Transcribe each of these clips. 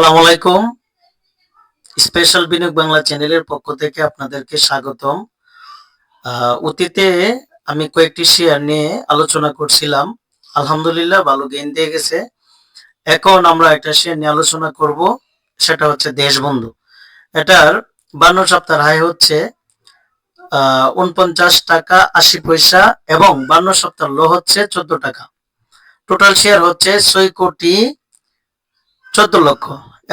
আসসালামু আলাইকুম। স্পেশাল বিনিয়োগ বাংলা চ্যানেলের পক্ষ থেকে আপনাদেরকে স্বাগতম। অতীতে আমি কয়েকটি শেয়ার নিয়ে আলোচনা করছিলাম। আলহামদুলিল্লাহ ভালো গেইন দিয়ে গেছে। এখন আমরা একটা শেয়ার নিয়ে আলোচনা করব, সেটা হচ্ছে দেশবন্ধু। এটার 52 সপ্তাহের হাই হচ্ছে ৪৯ টাকা ৮০ পয়সা এবং 52 সপ্তাহের লো হচ্ছে 14 টাকা। টোটাল শেয়ার হচ্ছে ৬ কোটি 14 লক্ষ।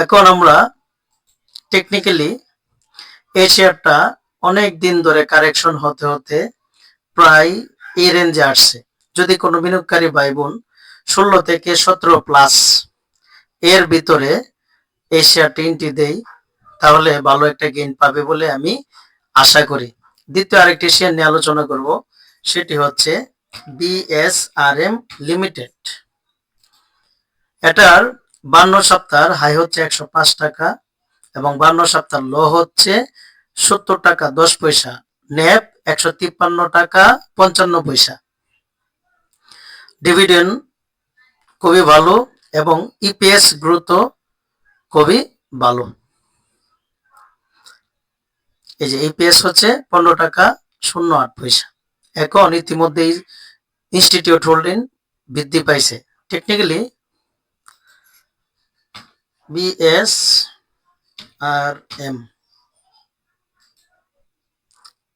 এখন আমরা টেকনিক্যালি এই শেয়ারটা অনেক দিন ধরে কারেকশন হতে হতে প্রায় এই রেঞ্জে আসছে। যদি কোনো বিনিয়োগকারী ভাই বোন 16 থেকে 17 প্লাস এর ভিতরে এই শেয়ারটি এন্ট্রি দেয়, তাহলে ভালো একটা গেইন পাবে বলে আমি আশা করি। দ্বিতীয় আরেকটি শেয়ার নিয়ে আলোচনা করব, সেটি হচ্ছে বিএসআরএম লিমিটেড। এটার 52 সপ্তাহের হাই হচ্ছে 105 টাকা এবং 52 সপ্তাহ লো হচ্ছে 70 টাকা 10 পয়সা। ন্যাপ 153 টাকা 55 পয়সা। ডিভিডেন্ড খুবই ভালো এবং ইপিএস গ্রোথ খুবই ভালো। এই যে ইপিএস হচ্ছে 15 টাকা 08 পয়সা। এখন ইতিমধ্যেই ইনস্টিটিউট হোল্ডিং বৃদ্ধি পাইছে। টেকনিক্যালি বিএসআরএম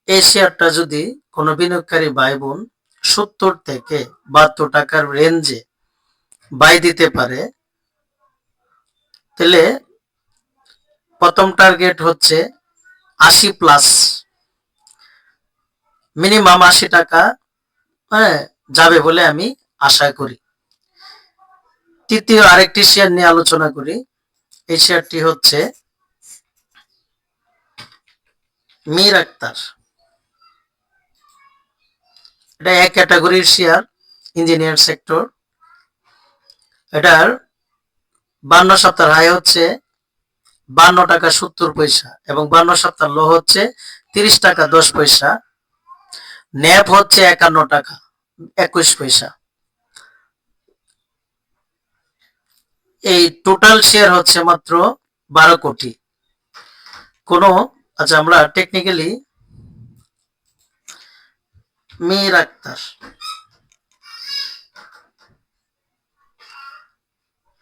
এই শেয়ারটা যদি কোনো বিনিয়োগকারী ভাই বোন 70 থেকে 72 টাকার রেঞ্জে বাই দিতে পারে, তাহলে প্রথম টার্গেট হচ্ছে 80 প্লাস, মিনিমাম 80 টাকা যাবে বলে আমি আশা করি। তৃতীয় আরেকটি শেয়ার নিয়ে আলোচনা করি। এই শেয়ারটি হচ্ছে মীর আক্তার। এটা এক ক্যাটাগরির শেয়ার, ইঞ্জিনিয়ার সেক্টর। এটার 52 সপ্তাহের হাই হচ্ছে 52 টাকা 70 পয়সা এবং 52 সপ্তাহ লো হচ্ছে 30 টাকা 10 পয়সা। ন্যাপ হচ্ছে 51 টাকা 21 পয়সা। এই টোটাল শেয়ার হচ্ছে মাত্র 12 কোটি। কোন আচ্ছা, আমরা টেকনিক্যালি মীর আক্তার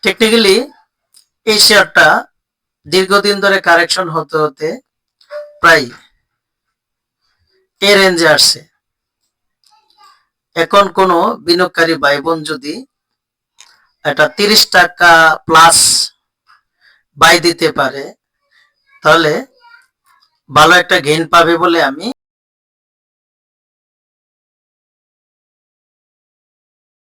টেকনিক্যালি এই শেয়ারটা দীর্ঘদিন ধরে কারেকশন হতে হতে প্রায় এই রেঞ্জে আসছে। এখন কোনো বিনিয়োগকারী ভাই বোন যদি এটা 30 টাকা প্লাস বাই দিতে পারে, তাহলে ভালো একটা গেইন পাবে বলে আমি